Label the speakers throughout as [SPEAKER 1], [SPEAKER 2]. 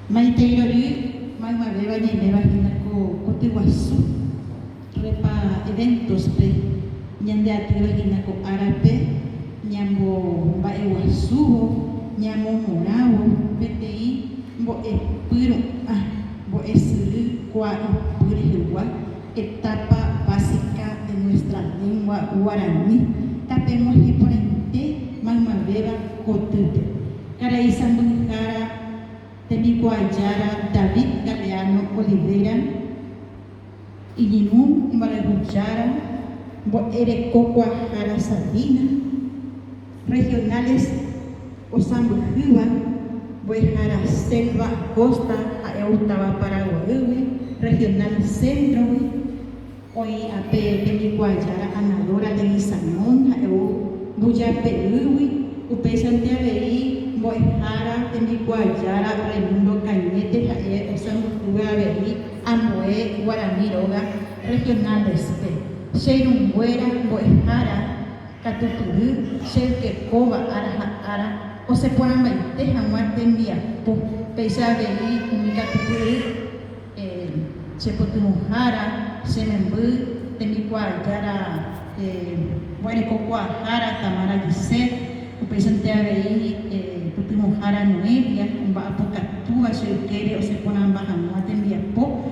[SPEAKER 1] Maiteirori, Maimaveva, Ñemeva, Hinaco, Coteguazú, Repa eventos pe, Ñande Ativa, Hinaco Arape, Ñambo Baeguazú, Ñamo Moravo, PTI, Bo Epiro, Bo Esuru, Cua Epurejua, etapa básica de nuestra lengua guaraní. Tapemos y ponente, Maimaveva, Cotupe. Caraíza Mujara, Temicuayara, David Galeano Oliveira, Iñimum, Imarajujara, Boerecocua, Jara Sabina, regionales Osambujiba, Boejara Selva, Costa, Aeutaba Paraguay, regional Centro, hoy a Temicuayara, Anadora de Guisamón, Aeu, Buya Perui, Upe Santiago, Boejara, Temicuayara, Raimundo Cañete, Osambujiba, Berí, Amoe, Guaraní, Roga, regionales P. Xerunguera, Boejara, Catuturu, Xerquecoba, Ara, o se ponen Maite, Jamuarte, Enviapo, Peisa, Berí, Umicatuturu, Chepotumujara, Xemembú, Temicuayara, Guarecocuajara, Tamara Gisset, Upesantea Berí, Putimujara, Noelia, Apocatúa, Xerquere, o se ponen Bajamuate, Enviapo,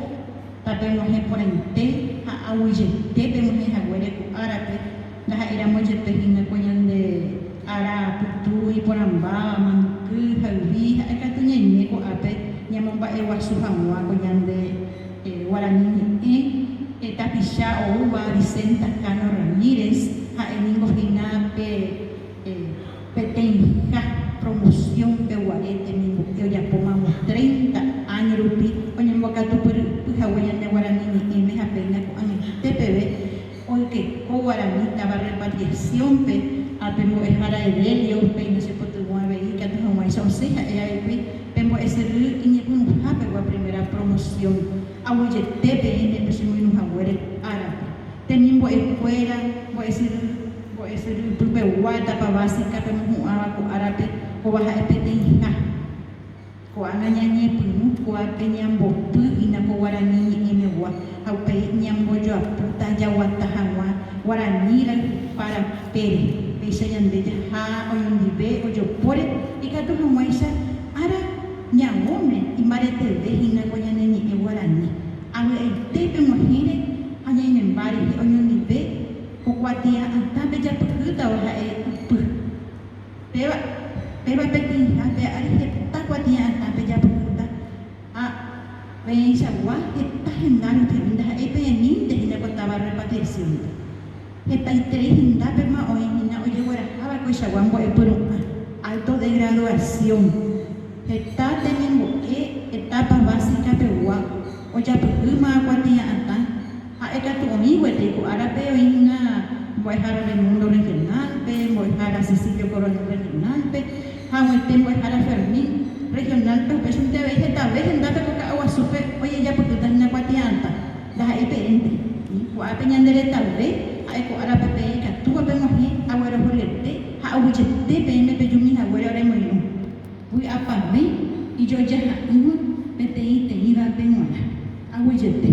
[SPEAKER 1] Tapemos en Ponente, Ahuillete, Pemos en Jaguareco Árabe, las Iramoyete, Hinacoyan de Ara, Putu, y Porambá, Mancu, Javí, Acatuña y Meco Ape, Ñamomba, Eguazú, Jamua, Coyan de Guaraní, Tapichá, Ouba, Vicenta, Cano Ramírez, Jaeningo, Ginape, Petenja, promoción de Guarete, Mingo, ya pomamos 30 años, Rupi, Oñambocato, Pujahuayan de Guaraní, y me apena con el TPB, hoy que con Guaraní estaba repatriación, Pemo Ejara Edelio, no se puede mover, y que tu mamá hizo ceja, Pemo ese río, y ni un jape, la primera promoción, Ahuye TPB, me pusimos en un jaguare árabe, tenimos escuela, voy a decir, Pupehuata, Pabásica, Pemo Abaco Árabe, Cobaja Epetenja. Coana ñañe punu, coape ñambo pu, inaco guaraní y megua, aupe ñambo yo aputa, yaguata jagua, guaraní para pere, peisa yandeya, ha, oyundibe, oyo pore, y gato jamaisa, ara, ñamome, y marete de inaco ñaneni y guaraní. Awe el tepe mojire, aña en bari, oyundibe, cocuatia, antabe ya puta, oja pu. Pero petinja, pe arije, tacuatia, antabe ya puta. Veis agua, esta gendaron que vinda, epenin, de hina contaba repatriación. Esta y tres hinda, perma, hoy hina, oye, guarajaba, coixaguambo, alto de graduación. Esta tenemos etapa básica, peruá, oye, puma, acuatia, antan. Eka tu amigo, etico, árabe, hina, Boejara del Mundo Regional, Boejara Cecilio Coronel Regional, Hamuelten Boejara Fermín Regional, pues un TV vegetable, en data coca agua super, oye ya porque estás en la cuatianta, las diferente, y guapeñan de tal vez, hay que ahora pepe, que tú vemos aquí, agüero jolete, aguillete, PM, peyumi, agüero remolino, voy a parme, y yo ya, PTI, te iba a penuana, aguillete.